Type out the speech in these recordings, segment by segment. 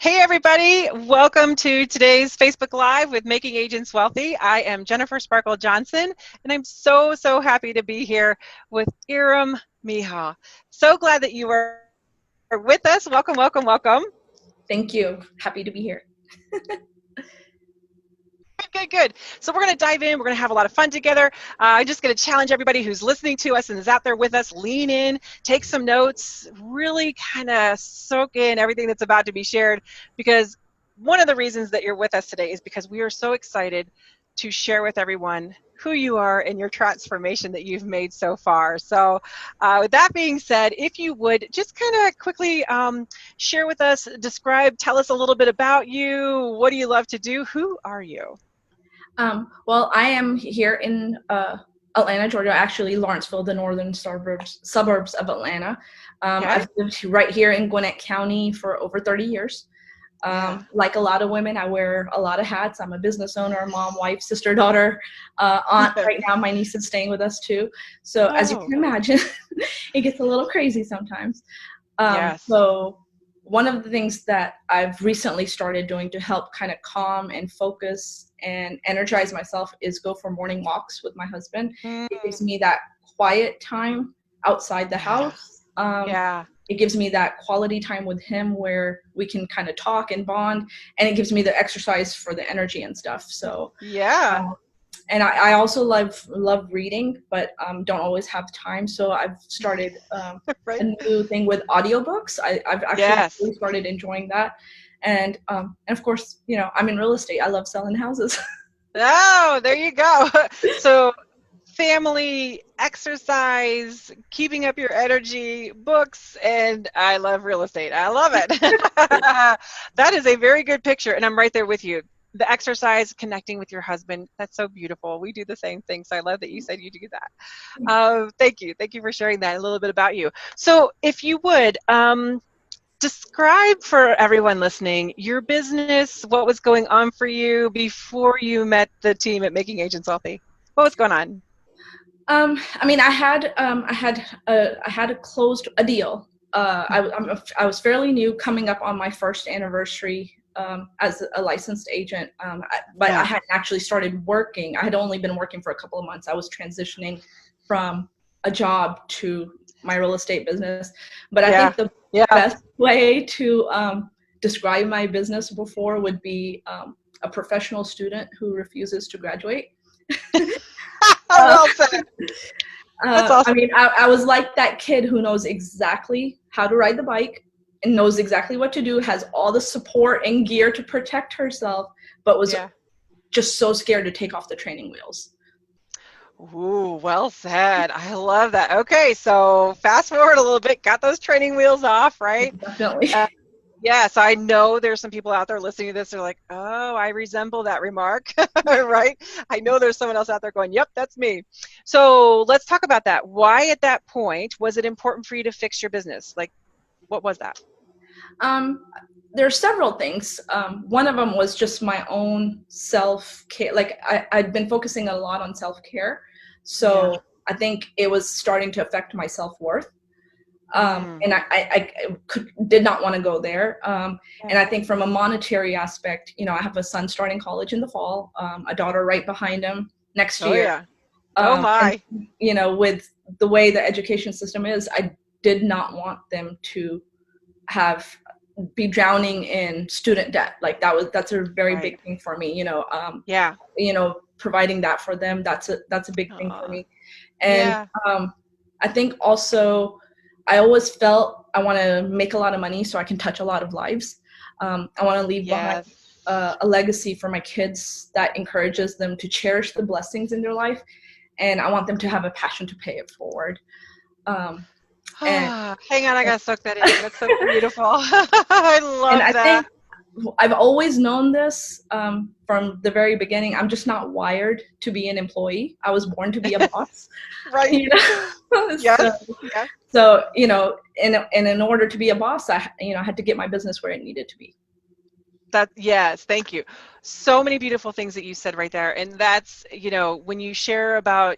Hey everybody, welcome to today's Facebook Live with Making Agents Wealthy. I am Jennifer Sparkle Johnson, and I'm so happy to be here with Ihram Miha. So glad that you are with us. Welcome. Thank you. Happy to be here. Good. So we're going to dive in. We're going to have a lot of fun together. I'm just going to challenge everybody who's listening to us and is out there with us, lean in, take some notes, really kind of soak in everything that's about to be shared, because one of the reasons that you're with us today is because we are so excited to share with everyone who you are and your transformation that you've made so far. So with that being said, if you would just kind of quickly share with us, tell us a little bit about you. What do you love to do? Who are you? Well, I am here in Atlanta, Georgia, actually Lawrenceville, the northern suburbs of Atlanta. Okay. I've lived right here in Gwinnett County for over 30 years. Like a lot of women, I wear a lot of hats. I'm a business owner, mom, wife, sister, daughter, aunt. Right now, my niece is staying with us too. So as you can imagine, it gets a little crazy sometimes. Yes. So one of the things that I've recently started doing to help kind of calm and focus and energize myself is go for morning walks with my husband. It gives me that quiet time outside the house. It gives me that quality time with him where we can kind of talk and bond, and it gives me the exercise for the energy and stuff. So and I also love reading, but don't always have time. So I've started Right. a new thing with audiobooks. I've actually really started enjoying that. And of course, you know, I'm in real estate. I love selling houses. Oh, there you go. So family, exercise, keeping up your energy, books, and I love real estate. I love it. That is a very good picture, and I'm right there with you. The exercise, connecting with your husband, that's so beautiful. We do the same thing, so I love that you said you do that. Thank you for sharing that, a little bit about you. So if you would, describe for everyone listening your business, what was going on for you before you met the team at Making Agents Wealthy. What was going on? I mean, I had closed a deal. I was fairly new, coming up on my first anniversary as a licensed agent, but I hadn't actually started working. I had only been working for a couple of months. I was transitioning from a job to my real estate business. But I think the best way to describe my business before would be a professional student who refuses to graduate. Well said. That's awesome. I mean, I was like that kid who knows exactly how to ride the bike and knows exactly what to do, has all the support and gear to protect herself, but was just so scared to take off the training wheels. Ooh, well said. I love that. Okay, so fast forward a little bit, got those training wheels off, right? Definitely. Yes, I know there's some people out there listening to this. They're like, oh, I resemble that remark, right? I know there's someone else out there going, yep, that's me. So let's talk about that. Why at that point was it important for you to fix your business? Like, what was that? There are several things. One of them was just my own self-care. Like I'd been focusing a lot on self-care. So I think it was starting to affect my self-worth. And I did not want to go there. And I think from a monetary aspect, you know, I have a son starting college in the fall, a daughter right behind him next year. Oh my. And, you know, with the way the education system is, I did not want them to be drowning in student debt. Like that's a very big thing for me, you know. You know, providing that for them, that's a big thing for me. And I think also I always felt I want to make a lot of money so I can touch a lot of lives. I want to leave behind a legacy for my kids that encourages them to cherish the blessings in their life, and I want them to have a passion to pay it forward. Hang on, I gotta soak that in. That's so beautiful. I love that. Think I've always known this from the very beginning. I'm just not wired to be an employee. I was born to be a boss. Right. You know? So, you know, in order to be a boss, I had to get my business where it needed to be. Yes, thank you. So many beautiful things that you said right there. And that's, when you share about,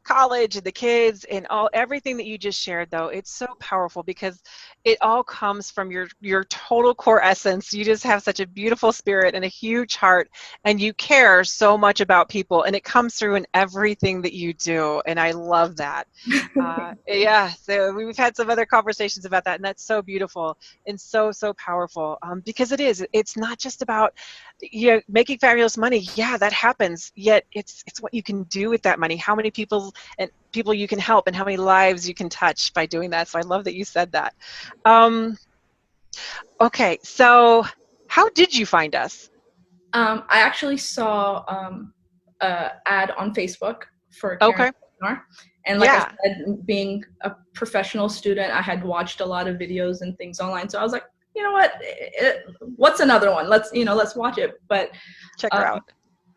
college and the kids and everything that you just shared, though, it's so powerful because it all comes from your total core essence. You just have such a beautiful spirit and a huge heart, and you care so much about people, and it comes through in everything that you do. And I love that. Yeah, so we've had some other conversations about that, and that's so beautiful and so, so powerful, because it's not just about making fabulous money. Yeah, that happens. Yet it's what you can do with that money, how many people you can help, and how many lives you can touch by doing that. So I love that you said that. Okay, so how did you find us? I actually saw an ad on Facebook for Karen's Okay. webinar. And like I Yeah. said, being a professional student, I had watched a lot of videos and things online. So I was like, you know what? What's another one? Let's watch it. But Check her um, out.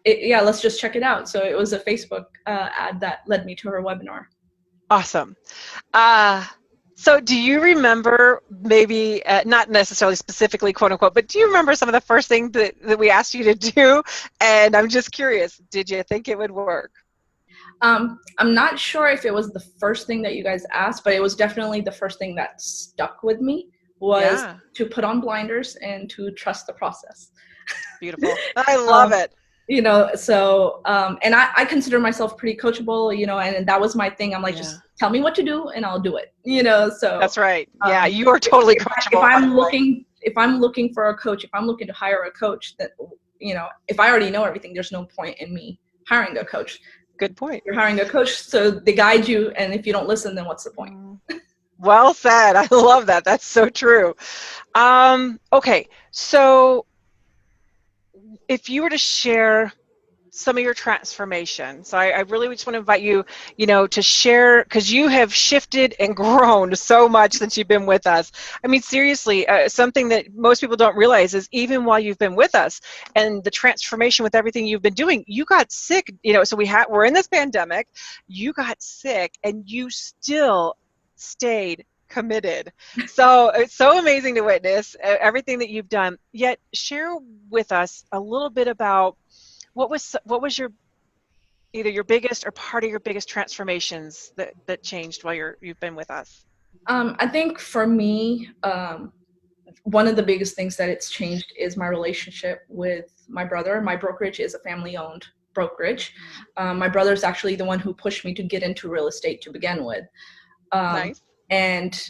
yeah, let's just check it out. So it was a Facebook ad that led me to her webinar. Awesome. Uh, so do you remember, maybe not necessarily specifically, quote unquote, but do you remember some of the first things that we asked you to do? And I'm just curious, did you think it would work? I'm not sure if it was the first thing that you guys asked, but it was definitely the first thing that stuck with me, was Yeah. to put on blinders and to trust the process. Beautiful. I love um, it. so and I consider myself pretty coachable, and that was my thing. I'm like, Yeah. just tell me what to do and I'll do it. So That's right. Yeah, um, you are totally if coachable, by I'm the way. looking for a coach, if I'm looking to hire a coach, that if I already know everything, there's no point in me hiring a coach. Good point. You're hiring a coach, so they guide you, and if you don't listen, then what's the point? Well said. I love that. That's so true. Okay, so if you were to share some of your transformation. So I really just want to invite you, to share, because you have shifted and grown so much since you've been with us. I mean, seriously, something that most people don't realize is even while you've been with us and the transformation with everything you've been doing, you got sick, so we're in this pandemic, you got sick, and you still stayed committed. So it's so amazing to witness everything that you've done. Yet share with us a little bit about what was your either your biggest or part of your biggest transformations that changed while you've been with us? I think for me, one of the biggest things that it's changed is my relationship with my brother. My brokerage is a family-owned brokerage. My brother's actually the one who pushed me to get into real estate to begin with. Nice. And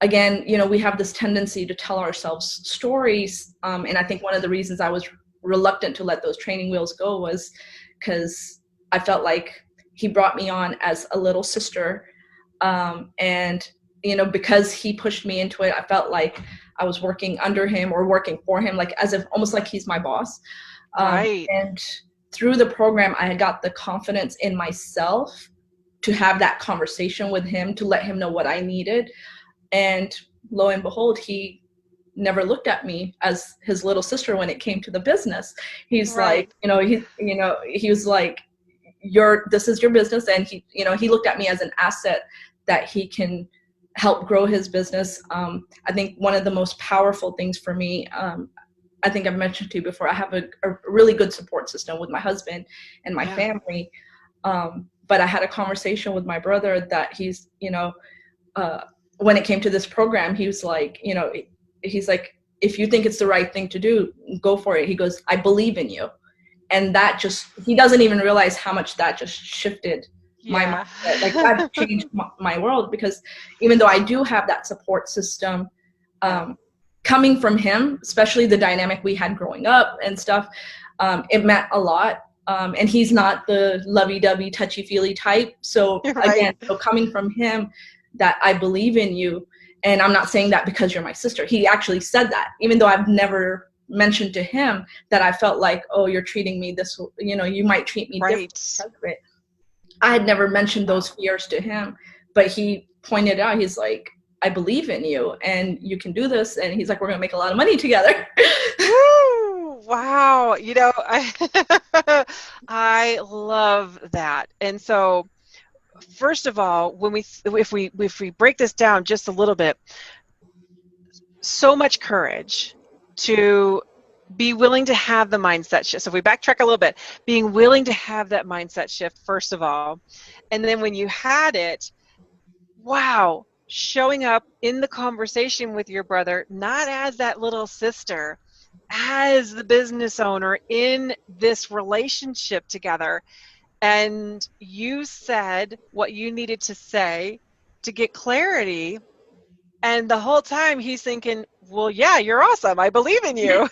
again, we have this tendency to tell ourselves stories. And I think one of the reasons I was reluctant to let those training wheels go was because I felt like he brought me on as a little sister. And, because he pushed me into it, I felt like I was working under him or working for him, like as if almost like he's my boss. Right. And through the program, I got the confidence in myself to have that conversation with him, to let him know what I needed. And lo and behold, he never looked at me as his little sister when it came to the business. He's like, Right. he was like, this is your business. And he looked at me as an asset that he can help grow his business. I think one of the most powerful things for me, I think I've mentioned to you before, I have a really good support system with my husband and my Yeah. family. But I had a conversation with my brother that he's, when it came to this program, he was like, he's like, if you think it's the right thing to do, go for it. He goes, I believe in you. And that he doesn't even realize how much that just shifted my Yeah. mindset. Like that changed my world, because even though I do have that support system, Yeah. coming from him, especially the dynamic we had growing up and stuff, it meant a lot. And he's not the lovey-dovey, touchy-feely type. So Right. again, coming from him, that I believe in you. And I'm not saying that because you're my sister. He actually said that, even though I've never mentioned to him that I felt like, oh, you're treating me this, you might treat me different Right. because of it. I had never mentioned those fears to him, but he pointed out, he's like, I believe in you and you can do this. And he's like, we're going to make a lot of money together. Woo! Wow. I I love that. And so, first of all, if we break this down just a little bit, so much courage to be willing to have the mindset shift. So if we backtrack a little bit, being willing to have that mindset shift, first of all. And then when you had it, wow, showing up in the conversation with your brother, not as that little sister, as the business owner in this relationship together. And you said what you needed to say to get clarity. And the whole time he's thinking, well, yeah, you're awesome. I believe in you.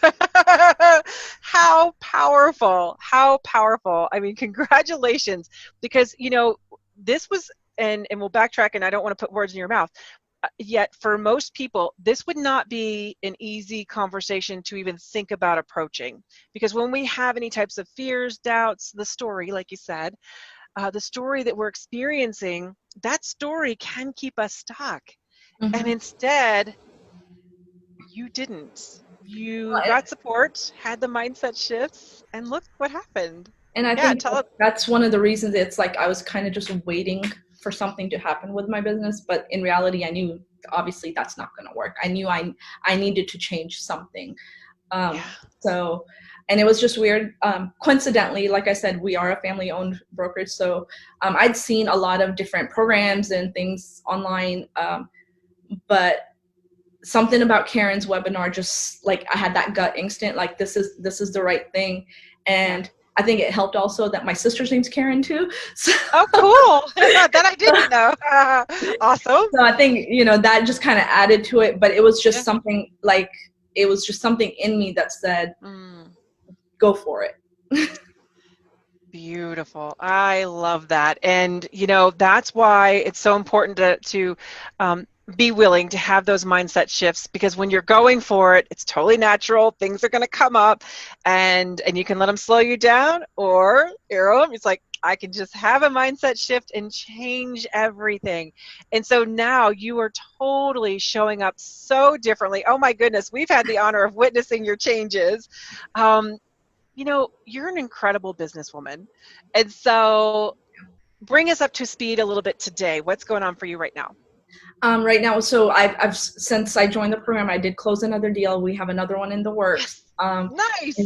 How powerful. How powerful. I mean, congratulations. Because, this was, and we'll backtrack, and I don't want to put words in your mouth. Yet for most people, this would not be an easy conversation to even think about approaching. Because when we have any types of fears, doubts, the story, like you said, the story that we're experiencing, that story can keep us stuck. And Mm-hmm. instead, you didn't. You got support, had the mindset shifts, and look what happened. And I Yeah, think tell it. that's one of the reasons it's like I was kind of just waiting for something to happen with my business, but in reality I knew obviously that's not going to work. I knew I needed to change something. Yeah. So, and it was just weird. Coincidentally, like I said, we are a family-owned brokerage, so I'd seen a lot of different programs and things online, but something about Karen's webinar, just like I had that gut instinct, like this is the right thing. And Yeah. I think it helped also that my sister's name's Karen too. So, Oh, cool. That I didn't know. Awesome. so I think, that just kind of added to it, but it was just Yeah. something like, it was just something in me that said, Mm, go for it. beautiful. I love that. And, that's why it's so important to be willing to have those mindset shifts, because when you're going for it, it's totally natural. Things are going to come up, and you can let them slow you down, or it's like, I can just have a mindset shift and change everything. And so now you are totally showing up so differently. Oh my goodness, we've had the honor of witnessing your changes. Um, you're an incredible businesswoman. And so bring us up to speed a little bit today. What's going on for you right now? Right now, so I've since I joined the program, I did close another deal. We have another one in the works. Yes. And Nice.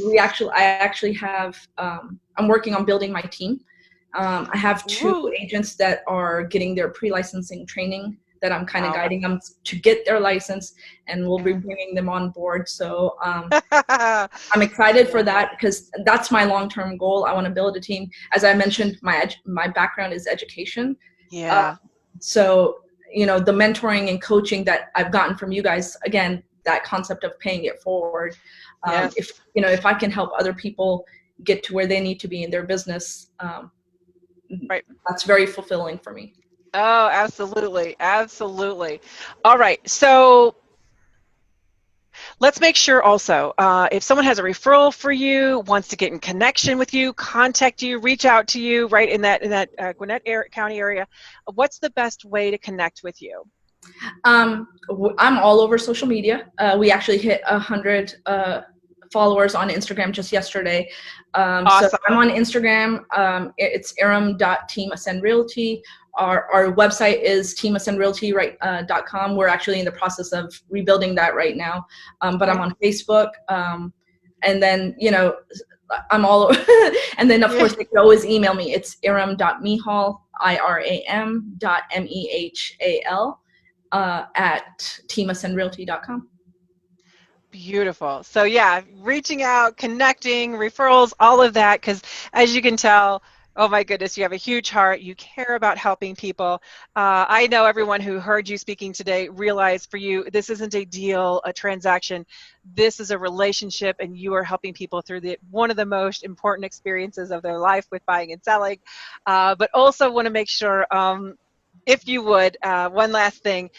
I actually have, I'm working on building my team. I have two Ooh. agents that are getting their pre-licensing training that I'm kind of Wow. guiding them to get their license, and we'll be Yeah. bringing them on board. So I'm excited for that because that's my long-term goal. I want to build a team. As I mentioned, my background is education. Uh, Yeah. so, the mentoring and coaching that I've gotten from you guys, again, that concept of paying it forward. If, Yes. if I can help other people get to where they need to be in their business, Right. that's very fulfilling for me. Oh, absolutely. Absolutely. All right. So let's make sure also, if someone has a referral for you, wants to get in connection with you, contact you, reach out to you, right, in that Gwinnett County area, what's the best way to connect with you? I'm all over social media. We actually hit 100 followers on Instagram just yesterday. So Awesome. I'm on Instagram. It's ihram.teamascendrealty. Our website is teamascendrealty.com. We're actually in the process of rebuilding that right now. But I'm Okay. on Facebook. And then, I'm all over. And then, of Yeah. course, they can always email me. It's iram.mehal, IRAM.MEHAL, at teamascendrealty.com. Beautiful. So yeah, reaching out, connecting, referrals, all of that, because as you can tell, oh my goodness, you have a huge heart. You care about helping people. I know everyone who heard you speaking today realized for you, this isn't a deal, a transaction. This is a relationship, and you are helping people through one of the most important experiences of their life with buying and selling. But also want to make sure, if you would, one last thing,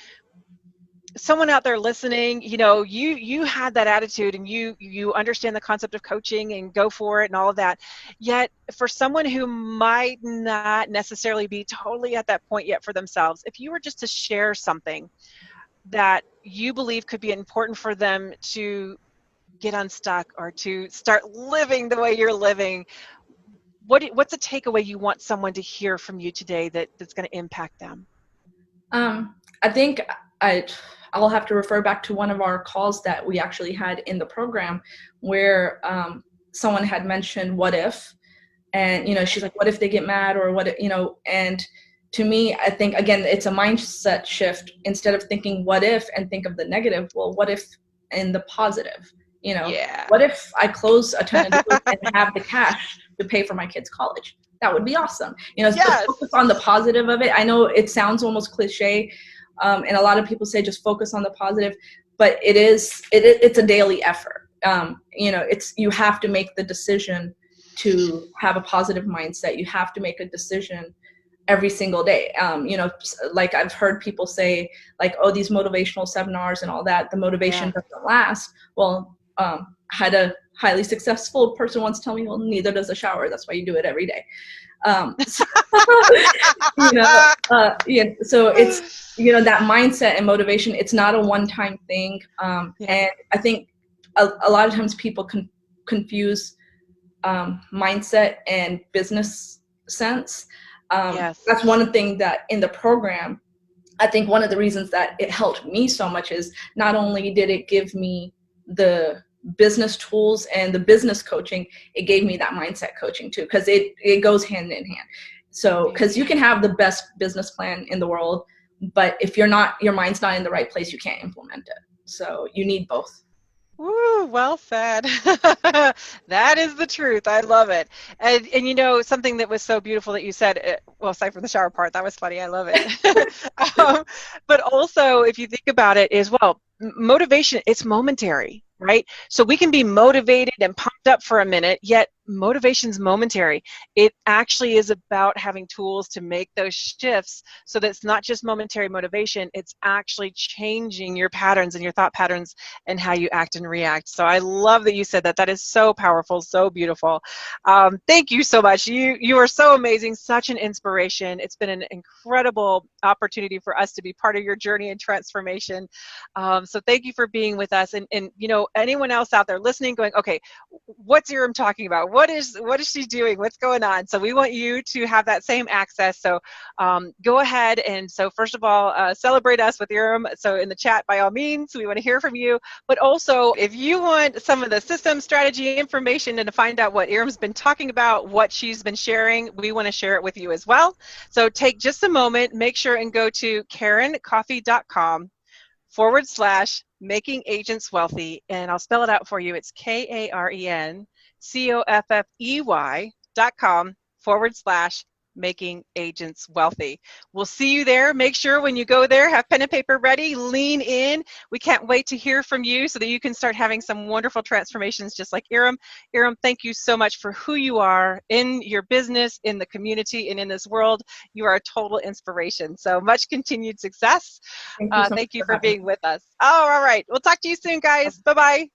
someone out there listening, you had that attitude, and you understand the concept of coaching and go for it and all of that. Yet for someone who might not necessarily be totally at that point yet for themselves, if you were just to share something that you believe could be important for them to get unstuck or to start living the way you're living, what's a takeaway you want someone to hear from you today that's going to impact them? I think I I'll have to refer back to one of our calls that we actually had in the program where someone had mentioned what if, and she's like, what if they get mad, or what and to me, I think again it's a mindset shift. Instead of thinking what if and think of the negative, well, what if in the positive? Yeah. What if I close a ton of deals and have the cash to pay for my kids' college? That would be awesome. The Yes. focus on the positive of it. I know it sounds almost cliche, and a lot of people say just focus on the positive, but it's a daily effort. You have to make the decision to have a positive mindset. You have to make a decision every single day. Like I've heard people say, like, oh, these motivational seminars and all that, the motivation Yeah. doesn't last. Well, had a highly successful person once tell me, well, neither does a shower. That's why you do it every day. So, so it's, that mindset and motivation, it's not a one-time thing. Yeah. And I think a lot of times people confuse mindset and business sense. That's Yes. one thing that in the program, I think one of the reasons that it helped me so much is not only did it give me the business tools and the business coaching, it gave me that mindset coaching too, because it goes hand in hand. So because you can have the best business plan in the world, but if your mind's not in the right place, you can't implement it. So you need both. Woo, well said. That is the truth. I love it. And something that was so beautiful that you said, well, aside from the shower part, that was funny. I love it. um, but also, if you think about it, as well, motivation, it's momentary, right? So we can be motivated and pumped up for a minute, yet motivation's momentary. It actually is about having tools to make those shifts so that it's not just momentary motivation, it's actually changing your patterns and your thought patterns and how you act and react. So I love that you said that. That is so powerful, so beautiful. Thank you so much. You are so amazing, such an inspiration. It's been an incredible opportunity for us to be part of your journey and transformation. So thank you for being with us. And anyone else out there listening, going, okay, what's Ihram talking about? What is she doing? What's going on? So we want you to have that same access. So go ahead and so first of all, celebrate us with Ihram. So in the chat, by all means, we want to hear from you. But also, if you want some of the system strategy information and to find out what Ihram's been talking about, what she's been sharing, we want to share it with you as well. So take just a moment, make sure and go to KarenCoffee.com/making agents wealthy. And I'll spell it out for you. It's KarenCoffee.com/making agents wealthy. We'll see you there. Make sure when you go there, have pen and paper ready, lean in. We can't wait to hear from you so that you can start having some wonderful transformations just like Ihram. Ihram, thank you so much for who you are in your business, in the community, and in this world. You are a total inspiration. So much continued success. Thank you so much Thank you for for having being with us. Oh, all right. We'll talk to you soon, guys. me. Bye-bye.